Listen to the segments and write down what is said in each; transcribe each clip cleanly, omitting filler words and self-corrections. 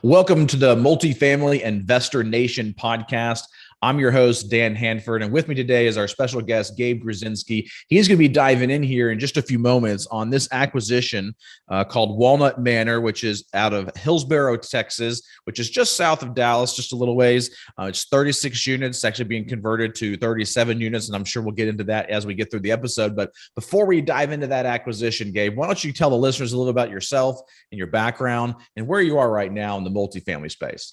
Welcome to the Multifamily Investor Nation podcast. I'm your host, Dan Hanford, and with me today is our special guest, Gabe Gruszynski. He's going to be diving in here in just a few moments on this acquisition called Walnut Manor, which is out of Hillsboro, Texas, which is just south of Dallas, just a little ways. It's 36 units, actually being converted to 37 units, and I'm sure we'll get into that as we get through the episode. But before we dive into that acquisition, Gabe, why don't you tell the listeners a little about yourself and your background and where you are right now in the multifamily space?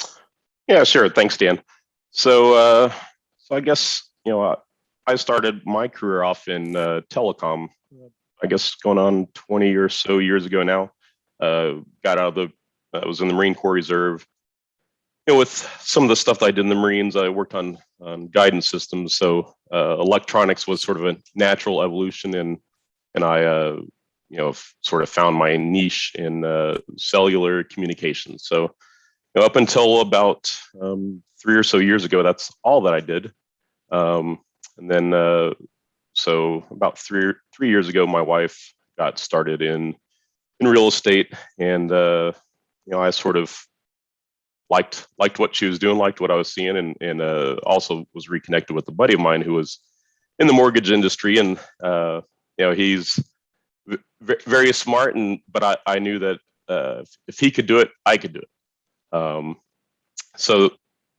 Yeah, sure. Thanks, Dan. So I guess, I started my career off in telecom, I guess going on 20 or so years ago now. Got out of I was in the Marine Corps Reserve. With some of the stuff that I did in the Marines, I worked on guidance systems. So electronics was sort of a natural evolution, and I, sort of found my niche in cellular communications. So up until about 3 or so years ago, that's all that I did. And then, so about three years ago, my wife got started in real estate, and I sort of liked what she was doing, liked what I was seeing, and also was reconnected with a buddy of mine who was in the mortgage industry, and he's very smart, but I knew that if he could do it, I could do it.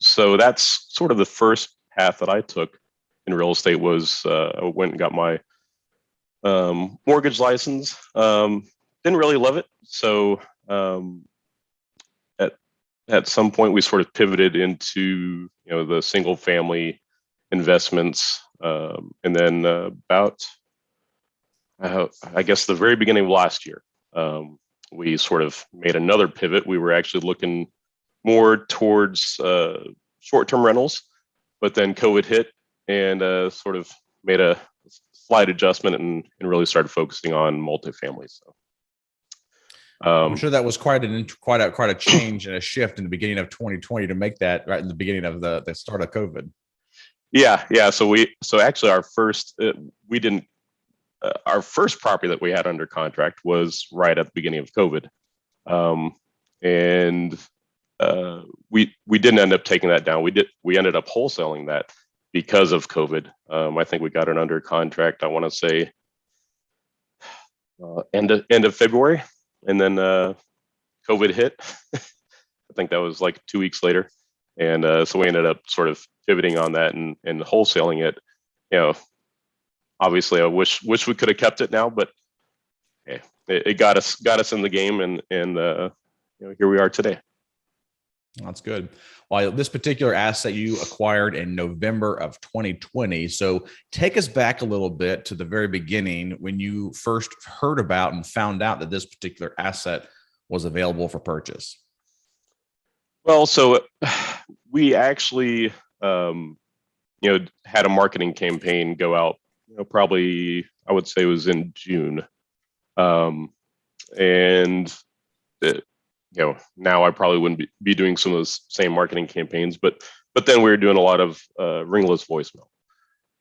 So that's sort of the first path that I took in real estate was I went and got my mortgage license. Didn't really love it. So at some point we sort of pivoted into the single family investments, and then about I guess the very beginning of last year, we sort of made another pivot. We were actually looking more towards short-term rentals, but then COVID hit and sort of made a slight adjustment and really started focusing on multifamily. So I'm sure that was quite a change and a shift in the beginning of 2020 to make that right in the beginning of the start of COVID. Yeah. So actually our first our first property that we had under contract was right at the beginning of COVID, and we didn't end up taking that down. We ended up wholesaling that because of COVID. I think we got it under contract, I want to say end of February, and then COVID hit. I think that was like 2 weeks later, and so we ended up sort of pivoting on that and wholesaling it. Obviously I wish we could have kept it now, but hey, it got us in the game, and here we are today. That's good. Well, this particular asset you acquired in November of 2020. So take us back a little bit to the very beginning when you first heard about and found out that this particular asset was available for purchase. Well, so we actually, had a marketing campaign go out, probably I would say it was in June. And now I probably wouldn't be doing some of those same marketing campaigns, but then we were doing a lot of ringless voicemail,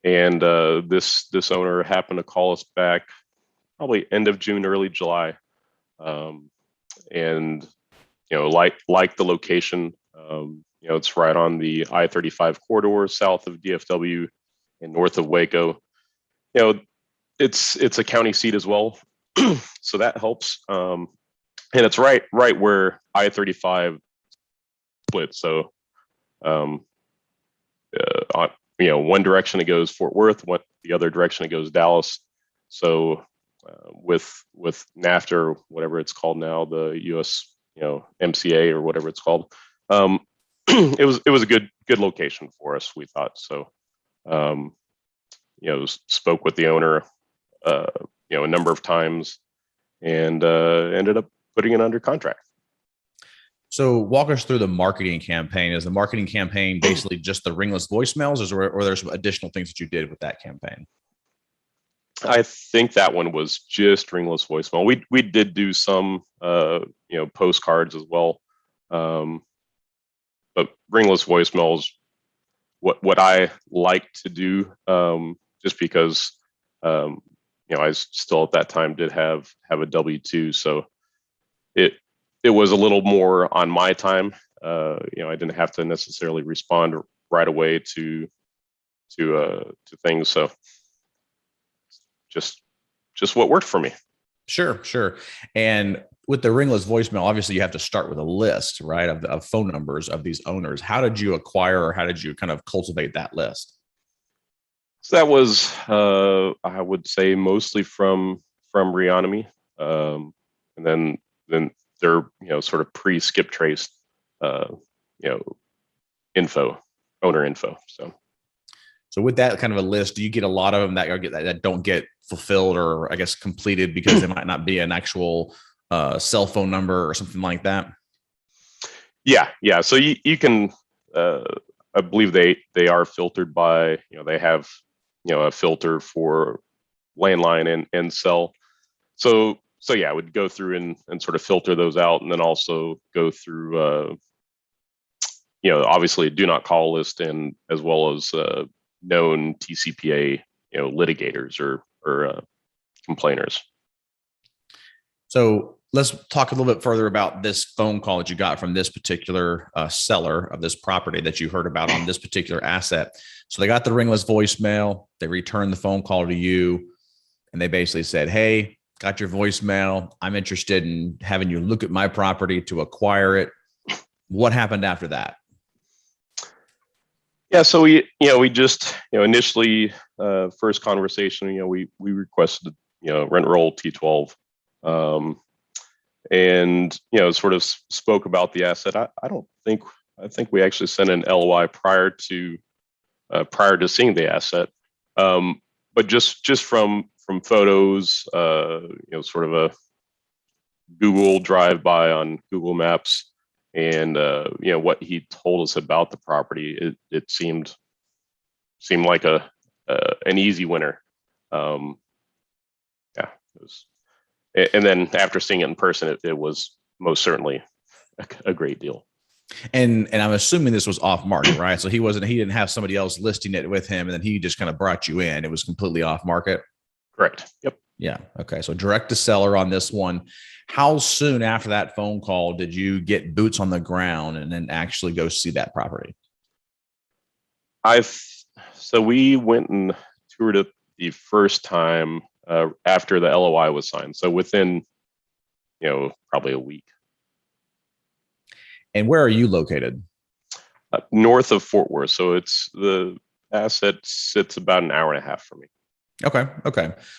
and this owner happened to call us back probably end of June, early July, and like the location. It's right on the I-35 corridor, south of DFW and north of Waco. It's a county seat as well, so that helps. And it's right where I-35 splits. So, one direction it goes Fort Worth, the other direction it goes Dallas. So, with NAFTA or whatever it's called now, the U.S. MCA or whatever it's called, it was a good location for us, we thought. So, spoke with the owner, a number of times, and ended up putting it under contract. So walk us through the marketing campaign. Is the marketing campaign basically just the ringless voicemails, or there's some additional things that you did with that campaign? I think that one was just ringless voicemail. We did do some postcards as well, but ringless voicemails what I like to do, just because I still at that time did have a W-2, so it was a little more on my time. I didn't have to necessarily respond right away to things. So just what worked for me. Sure. And with the ringless voicemail, obviously you have to start with a list, right, of phone numbers of these owners. How did you acquire, or how did you kind of cultivate that list? So that was, I would say, mostly from Reonomy, and then they're sort of pre-skip trace, owner info. So with that kind of a list, do you get a lot of them that don't get fulfilled, or I guess completed, because there might not be an actual cell phone number or something like that? Yeah. So you can, I believe they are filtered by, they have, a filter for landline and cell. So yeah, I would go through and sort of filter those out, and then also go through, obviously do not call list, and as well as known TCPA, litigators or complainers. So let's talk a little bit further about this phone call that you got from this particular seller of this property that you heard about on this particular asset. So they got the ringless voicemail, they returned the phone call to you, and they basically said, "Hey, got your voicemail. I'm interested in having you look at my property to acquire it." What happened after that? Yeah, so we just, initially, first conversation, we requested, rent roll T12, and, sort of spoke about the asset. I think we actually sent an LOI prior to seeing the asset. But just from photos, sort of a Google drive by on Google Maps, and what he told us about the property, it seemed like an easy winner. Yeah, it was, and then after seeing it in person, it was most certainly a great deal. And I'm assuming this was off market, right? So he didn't have somebody else listing it with him, and then he just kind of brought you in. It was completely off market. Correct. Yep. Yeah. Okay. So direct to seller on this one. How soon after that phone call did you get boots on the ground and then actually go see that property? So we went and toured it the first time after the LOI was signed. So within, probably a week. And where are you located? North of Fort Worth. So the asset sits about an hour and a half from me. Okay.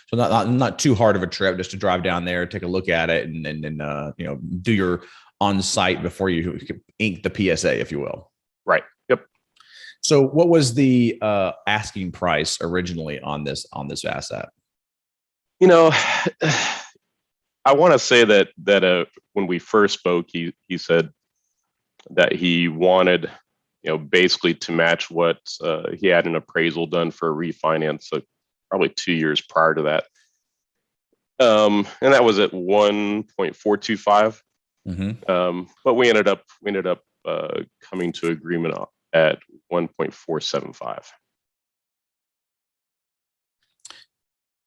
So not too hard of a trip, just to drive down there, take a look at it, and do your on site before you ink the PSA, if you will. Right. Yep. So what was the asking price originally on this asset? I want to say that when we first spoke, he said that he wanted, basically to match what he had an appraisal done for a refinance, so probably 2 years prior to that. And that was at 1.425. But we ended up coming to agreement at 1.475.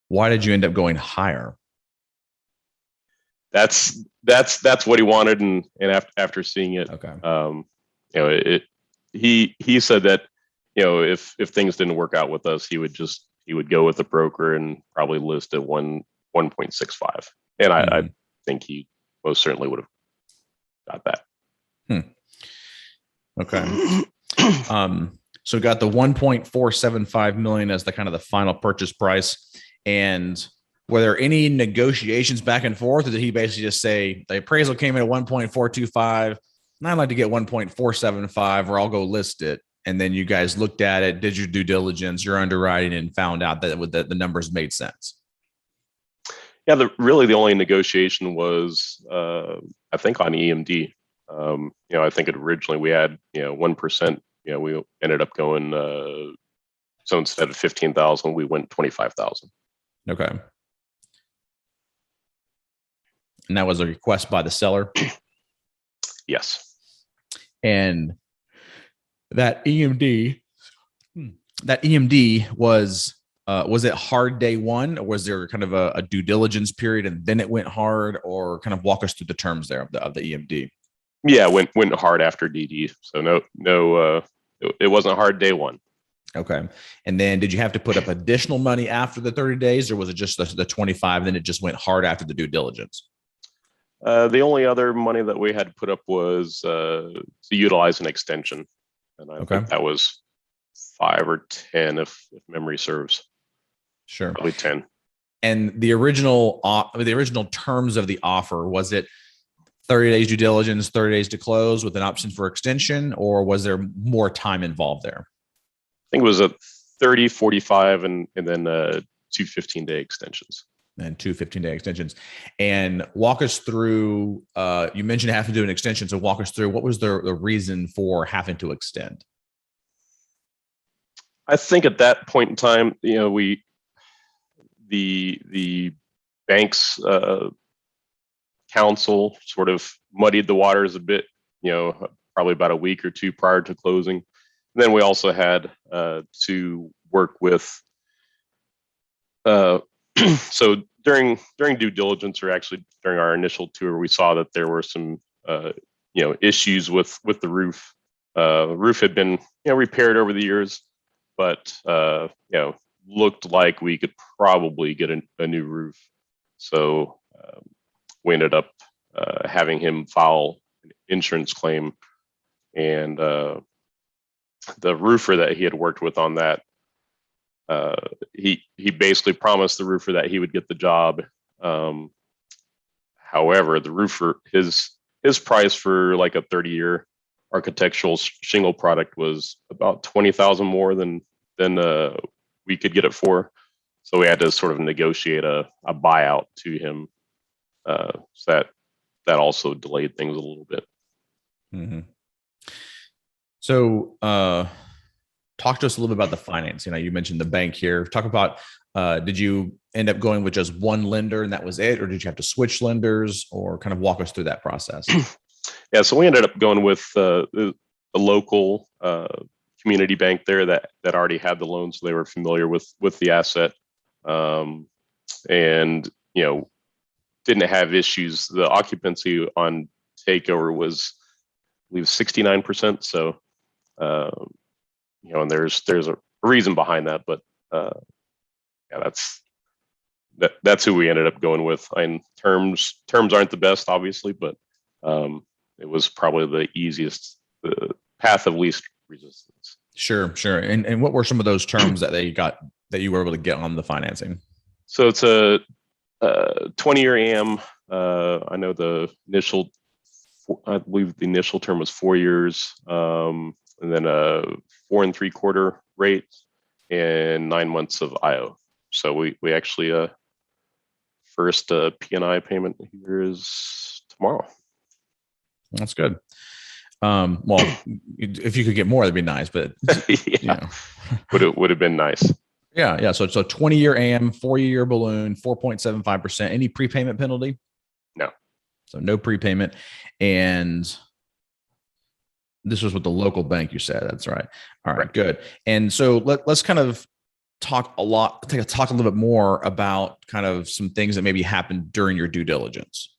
Why did you end up going higher? That's what he wanted, and after seeing it, okay. He said that, if things didn't work out with us, he would go with the broker and probably list at 1.65, and I think he most certainly would have got that. Okay. So got the 1.475 million as the kind of the final purchase price. And were there any negotiations back and forth, or did he basically just say the appraisal came in at 1.425 and I'd like to get 1.475, or I'll go list it? And then you guys looked at it, did your due diligence, your underwriting, and found out that the numbers made sense? Yeah, really the only negotiation was, I think, on EMD. I think originally we had 1%. We ended up going, so instead of 15,000, we went 25,000. Okay. And that was a request by the seller? Yes. And that EMD was Was it hard day one, or was there kind of a due diligence period and then it went hard, or kind of walk us through the terms there of the EMD? Yeah, went hard after DD. So it wasn't hard day one. Okay. And then did you have to put up additional money after the 30 days, or was it just the 25, then it just went hard after the due diligence? The only other money that we had to put up was to utilize an extension. And I think that was 5 or 10, if memory serves. Sure. Probably 10. And the original terms of the offer, was it 30 days due diligence, 30 days to close with an option for extension, or was there more time involved there? I think it was a 30, 45, and then 2 15-day extensions. And 2 15-day extensions. And walk us through, you mentioned having to do an extension. So walk us through, what was the reason for having to extend? I think at that point in time, the bank's counsel sort of muddied the waters a bit, probably about a week or two prior to closing. And then we also had to work with, so during due diligence, or actually during our initial tour, we saw that there were some, issues with the roof. Roof had been, repaired over the years, but, looked like we could probably get a new roof. So we ended up having him file an insurance claim, and the roofer that he had worked with on that, he basically promised the roofer that he would get the job. However, the roofer, his price for like a 30-year architectural shingle product was about $20,000 more than we could get it for. So we had to sort of negotiate a buyout to him. So that also delayed things a little bit. Mm-hmm. So talk to us a little bit about the finance. You mentioned the bank here. Talk about, did you end up going with just one lender and that was it? Or did you have to switch lenders, or kind of walk us through that process? Yeah, so we ended up going with the local community bank there that already had the loan, so they were familiar with the asset, and didn't have issues. The occupancy on takeover was, I believe, 69%. So and there's a reason behind that, but yeah, that's who we ended up going with. And terms aren't the best, obviously, but it was probably the easiest, the path of least resistance. Sure. And what were some of those terms that you were able to get on the financing? So it's a 20-year AM. I know I believe the initial term was 4 years, and then a 4 3/4 rate and 9 months of IO. So we actually first P&I payment here is tomorrow. That's good. Well, if you could get more, that'd be nice, but yeah, would have been nice. Yeah. So 20-year AM, 4-year balloon, 4.75%. Any prepayment penalty? No. So no prepayment. And this was with the local bank, you said. That's right. All right, good. And so let's kind of talk a little bit more about kind of some things that maybe happened during your due diligence.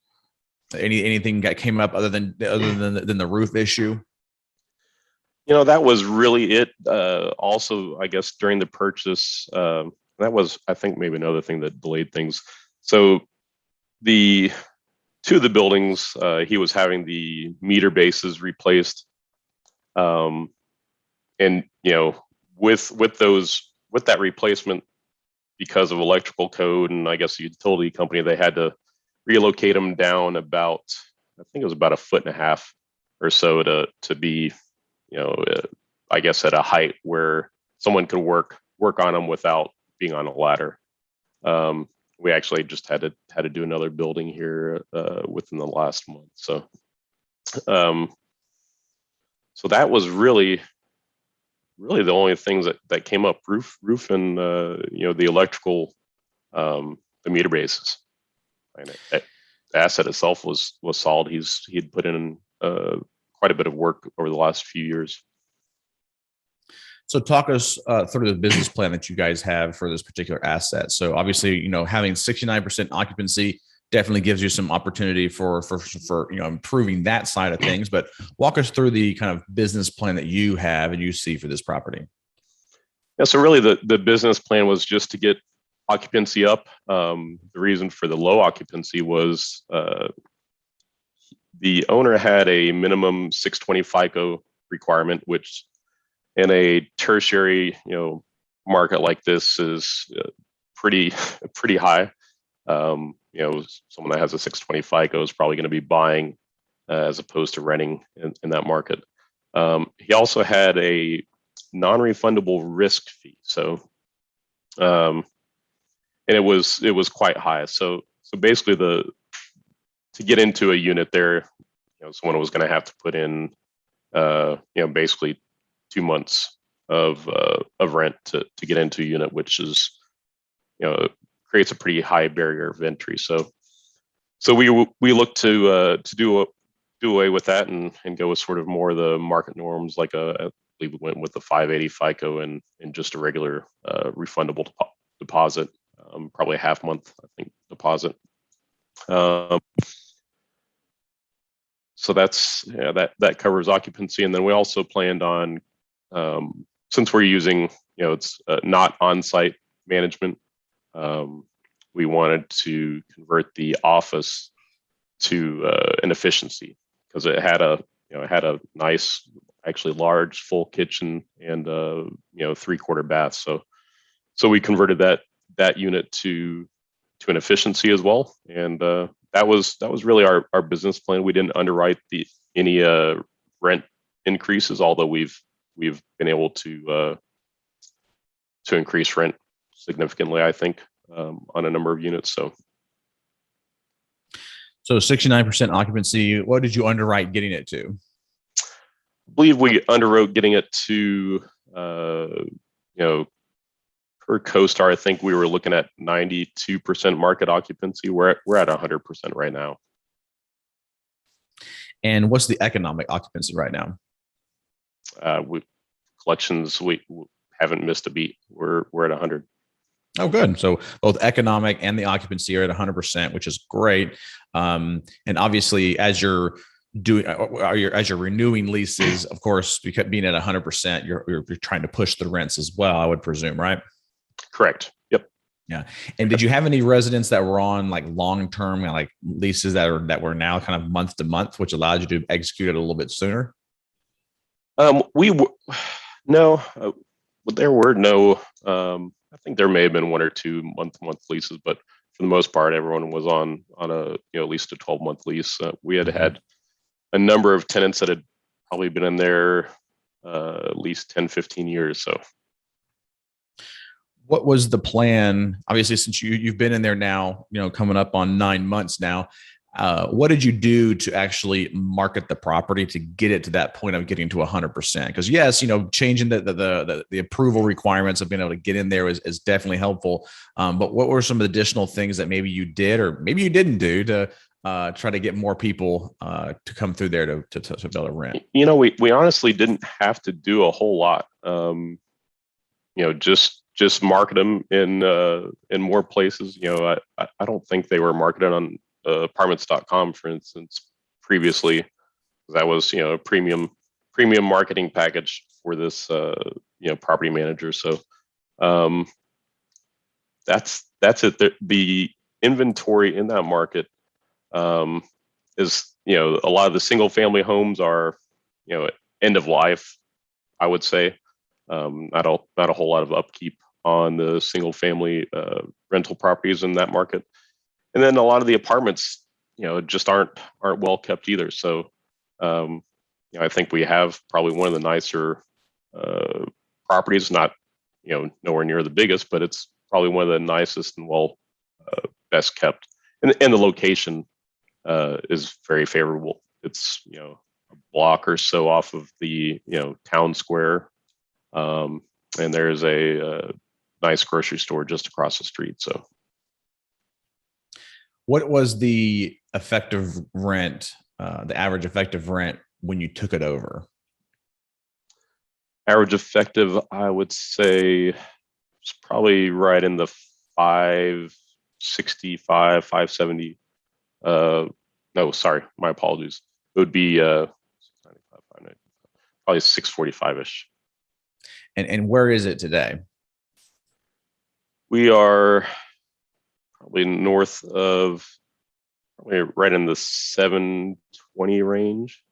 Anything that came up other than the roof issue? That was really it. Also, I guess during the purchase, that was, I think, maybe another thing that delayed things. So two of the buildings, he was having the meter bases replaced. And with that replacement, because of electrical code and I guess the utility company, they had to relocate them down about, I think it was about 1.5 feet or so to be, I guess at a height where someone could work on them without being on a ladder. We actually just had to do another building here within the last month. So that was really the only things that came up: roof and the electrical, the meter bases. And the asset itself was solid. He had put in quite a bit of work over the last few years. So talk us through the business plan that you guys have for this particular asset. So obviously, having 69% occupancy definitely gives you some opportunity for improving that side of things. But walk us through the kind of business plan that you have and you see for this property. Yeah, so really the business plan was just to get occupancy up. The reason for the low occupancy was the owner had a minimum 620 FICO requirement, which in a tertiary market like this is pretty high. Someone that has a 620 FICO is probably going to be buying as opposed to renting in that market. He also had a non-refundable risk fee, so and it was quite high. So basically, to get into a unit there, someone was going to have to put in basically 2 months of rent to get into a unit, which is creates a pretty high barrier of entry. So we look to do away with that and go with sort of more of the market norms, like I believe we went with the 580 FICO and just a regular refundable deposit, probably a half month, I think, deposit. So that covers occupancy, and then we also planned on, since we're using it's not on-site management, we wanted to convert the office to an efficiency, because it had a nice, actually large, full kitchen and 3/4 bath. So we converted that unit to an efficiency as well, and that was really our business plan. We didn't underwrite any rent increases, although we've been able to increase rent significantly, I think, on a number of units. So 69% occupancy. What did you underwrite getting it to? I believe we underwrote getting it to, per CoStar, I think we were looking at 92% market occupancy. We're at 100% right now. And what's the economic occupancy right now? With collections, we haven't missed a beat. We're at 100. Oh, good. So both economic and the occupancy are at 100%, which is great. And obviously, as you're renewing leases, of course, because being at 100%, you're trying to push the rents as well, I would presume, right? Correct. Yep. Yeah. And did you have any residents that were on like long-term like leases that were now kind of month to month, which allowed you to execute it a little bit sooner? No, there were no. I think there may have been 1 or 2 month-to-month leases, but for the most part, everyone was on a at least a 12-month lease. We had a number of tenants that had probably been in there at least 10, 15 years. So what was the plan? Obviously, since you've been in there now, coming up on 9 months now, what did you do to actually market the property to get it to that point of getting to 100%? Because yes, changing the approval requirements of being able to get in there is definitely helpful. But what were some of the additional things that maybe you did or maybe you didn't do to try to get more people to come through there to be able to rent? We honestly didn't have to do a whole lot. Just market them in more places. I don't think they were marketed on apartments.com, for instance, previously. That was a premium marketing package for this property manager. So that's it. The inventory in that market is a lot of the single family homes are end of life, I would say. Not a whole lot of upkeep on the single family rental properties in that market. And then a lot of the apartments, just aren't well kept either. So, I think we have probably one of the nicer properties, not, nowhere near the biggest, but it's probably one of the nicest and best kept. And the location is very favorable. It's, a block or so off of the, town square. And there's a nice grocery store just across the street. So. What was the effective rent, the average effective rent when you took it over? Average effective, I would say, it's probably right in the 565, 570. No, sorry, my apologies. It would be 695, probably 645-ish. And where is it today? We are probably north of, probably right in the 720 range.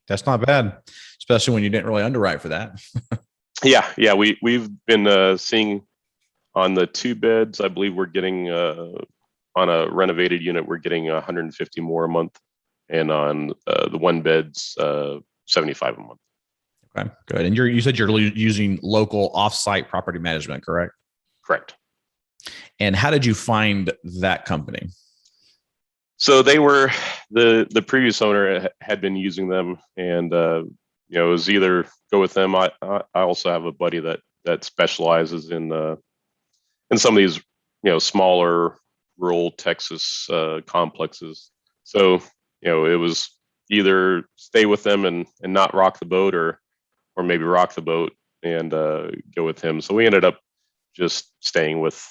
That's not bad, especially when you didn't really underwrite for that. Yeah. We've been seeing on the 2 beds. I believe we're getting on a renovated unit, we're getting 150 more a month, and on the 1 beds, 75 a month. Okay, good. And you said you're using local offsite property management, correct? Correct. And how did you find that company? So they were the previous owner had been using them, and it was either go with them. I also have a buddy that specializes in some of these smaller rural Texas complexes. So it was either stay with them and not rock the boat, or maybe rock the boat and go with him. So we ended up just staying with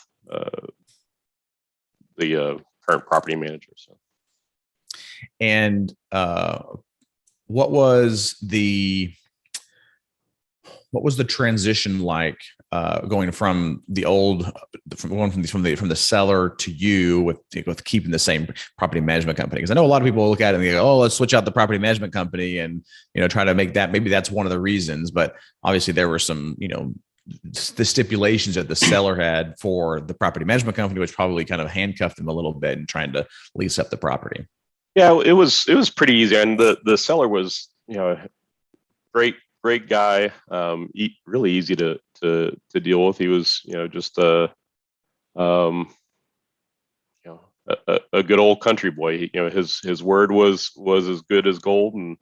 the current property manager. So. And what was the transition like going from the seller to you with keeping the same property management company? Because I know a lot of people look at it and they go, "Oh, let's switch out the property management company," and try to make that, maybe that's one of the reasons. But obviously there were some the stipulations that the seller had for the property management company, which probably kind of handcuffed them a little bit in trying to lease up the property. Yeah, it was pretty easy, and the seller was great guy, really easy to deal with. He was just a good old country boy. His word was as good as gold, and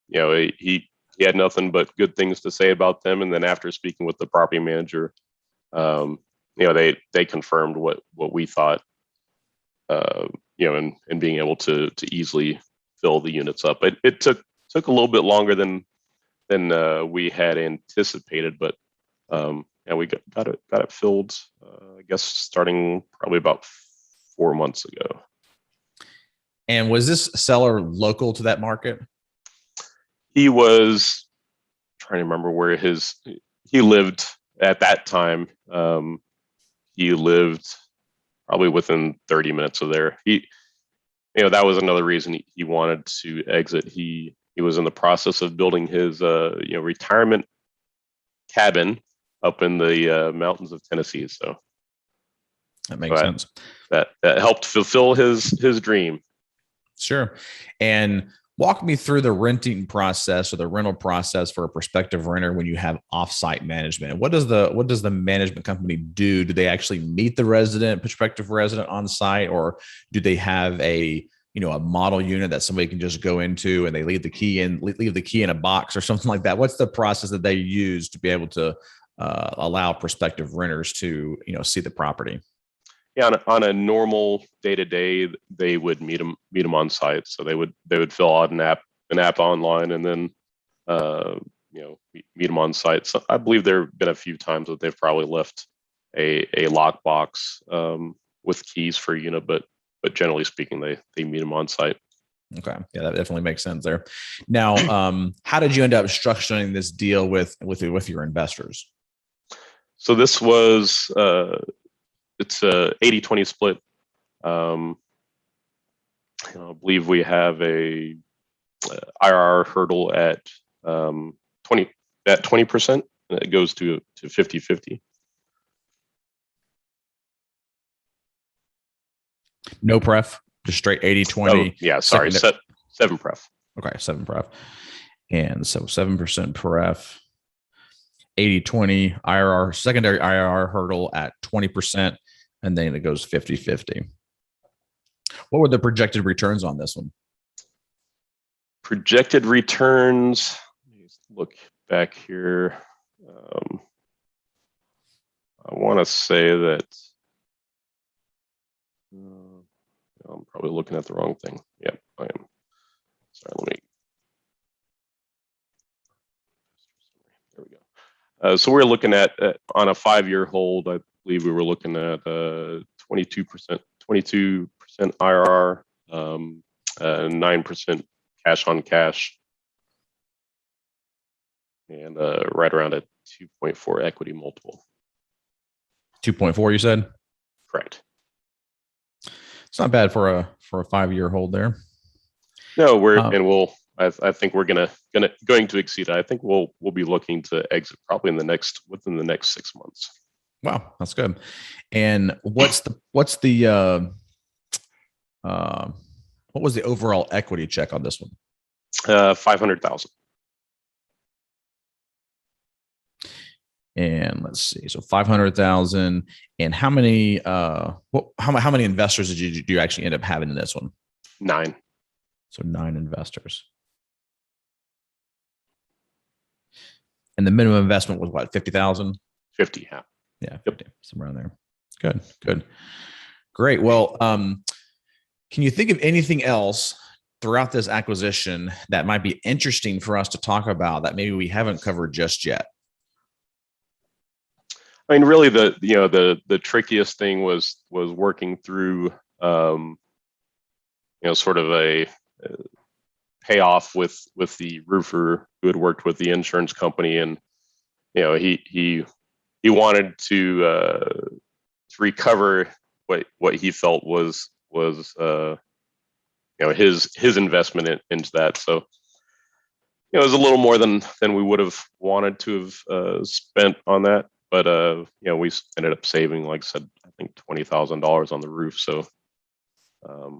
he had nothing but good things to say about them. And then after speaking with the property manager, they confirmed what we thought. And being able to easily fill the units up. It took a little bit longer than we had anticipated, but we got it filled. I guess starting probably about 4 months ago. And was this seller local to that market? He was trying to remember where he lived at that time. He lived probably within 30 minutes of there. That was another reason he wanted to exit. He was in the process of building his retirement cabin up in the mountains of Tennessee. So that makes sense. That helped fulfill his dream. Sure. And walk me through the renting process or the rental process for a prospective renter when you have offsite management. What does the management company do? Do they actually meet the prospective resident on site, or do they have a model unit that somebody can just go into and they leave the key in a box or something like that? What's the process that they use to be able to allow prospective renters to see the property? Yeah, on a normal day-to-day, they would meet them on site. So they would fill out an app online, and then meet them on site. So I believe there have been a few times that they've probably left a lockbox with keys for a unit, but generally speaking, they meet them on site. Okay, yeah, that definitely makes sense there. Now, how did you end up structuring this deal with your investors? So this was it's a 80-20 split. I believe we have a IRR hurdle at 20%. It goes to 50-50. No pref, just straight 80-20. Oh, yeah, sorry, 7 pref. Okay, 7 pref. And so 7% pref, 80-20 IRR, secondary IRR hurdle at 20%, and then it goes 50-50. What were the projected returns on this one? Projected returns, let's look back here. I want to say that I'm probably looking at the wrong thing. Yep, I am. Sorry, So we're looking at on a 5-year hold. I believe we were looking at 22% IRR, 9% cash on cash, and right around a 2.4 equity multiple. 2.4, you said? Correct. It's not bad for a 5-year hold there. No, I think we're going to exceed it. I think we'll be looking to exit probably within the next 6 months. Wow, that's good. And what was the overall equity check on this one? 500,000. And let's see, so 500,000. And how many investors did you actually end up having in this one? 9. So 9 investors. And the minimum investment was what, 50,000? 50, yeah. Yeah, 50, somewhere around there. Good. Great. Well, can you think of anything else throughout this acquisition that might be interesting for us to talk about that maybe we haven't covered just yet? I mean, really, the trickiest thing was working through, sort of a payoff with the roofer who had worked with the insurance company, and he wanted to recover what he felt was his investment into that. So it was a little more than we would have wanted to have spent on that. But we ended up saving, like I said, I think $20,000 on the roof. So a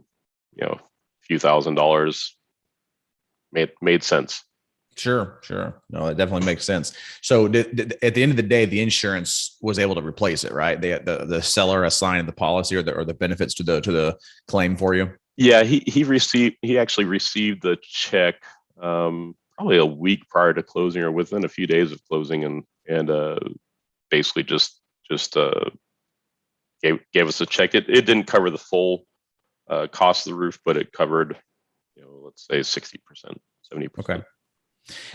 few $1,000s made sense. Sure. No, it definitely makes sense. So at the end of the day, the insurance was able to replace it, right? The seller assigned the policy or the benefits to the claim for you. Yeah, he actually received the check probably a week prior to closing or within a few days of closing, and basically just gave us a check. It didn't cover the full cost of the roof, but it covered, let's say 60%, 70%. Okay.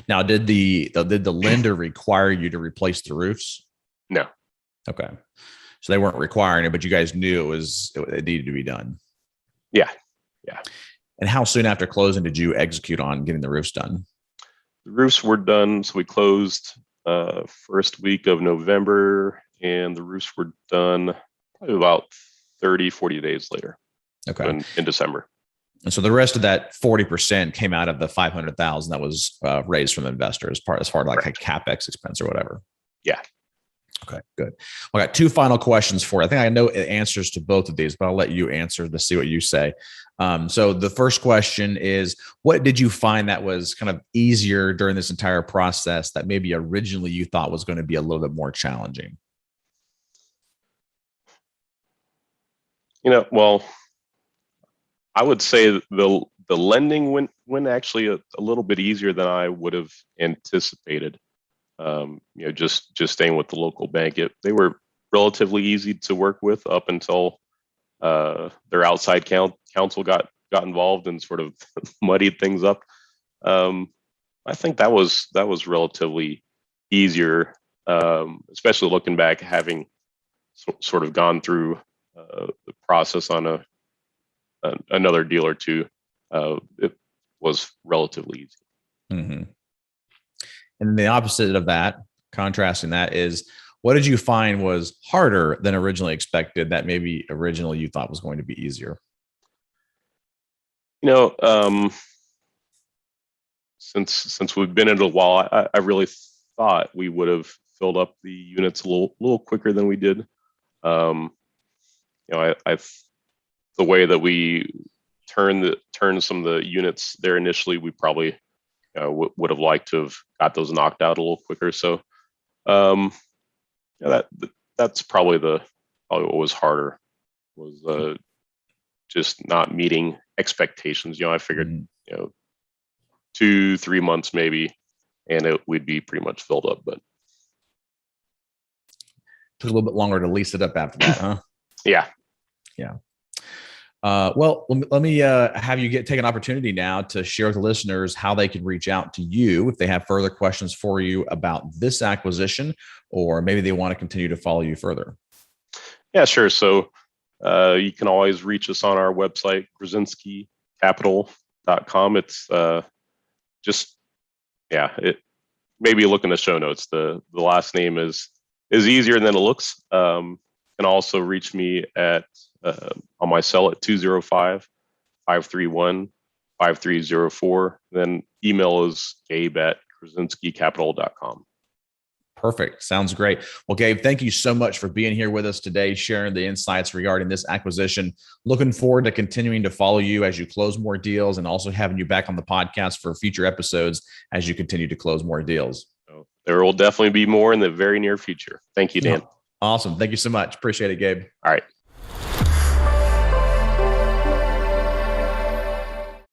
Now, did the lender require you to replace the roofs? No. Okay. So they weren't requiring it, but you guys knew it needed to be done. Yeah. And how soon after closing did you execute on getting the roofs done? The roofs were done. So we closed first week of November, and the roofs were done probably about 30, 40 days later. Okay. So in December. And so the rest of that 40% came out of the 500,000 that was raised from investors, as far as like a CapEx expense or whatever. Yeah. Okay, good. Well, I got 2 final questions for you. I think I know answers to both of these, but I'll let you answer to see what you say. So the first question is, what did you find that was kind of easier during this entire process that maybe originally you thought was going to be a little bit more challenging? Well, I would say the lending went actually a little bit easier than I would have anticipated. Just staying with the local bank, they were relatively easy to work with up until their outside counsel got involved and sort of muddied things up. I think that was relatively easier, especially looking back, having sort of gone through the process on another deal or two. It was relatively easy. Mm-hmm. And the opposite of that, contrasting that, is what did you find was harder than originally expected that maybe originally you thought was going to be easier? Since we've been in it a while, I really thought we would have filled up the units a little quicker than we did. The way that we turned some of the units there initially, we probably would have liked to have got those knocked out a little quicker. So that's probably what was harder, was just not meeting expectations. I figured 2-3 months maybe, and we'd be pretty much filled up, but took a little bit longer to lease it up after that, huh? Yeah. Well, let me have you take an opportunity now to share with the listeners how they can reach out to you if they have further questions for you about this acquisition, or maybe they want to continue to follow you further. Yeah, sure. So you can always reach us on our website, gruszynskicapital.com. It's it maybe look in the show notes. The last name is easier than it looks. You can also reach me at on my cell at 205-531-5304. Then email is gabe@gruszynskicapital.com. Perfect. Sounds great. Well, Gabe, thank you so much for being here with us today, sharing the insights regarding this acquisition. Looking forward to continuing to follow you as you close more deals, and also having you back on the podcast for future episodes as you continue to close more deals. So there will definitely be more in the very near future. Thank you, Dan. Awesome. Thank you so much. Appreciate it, Gabe. All right.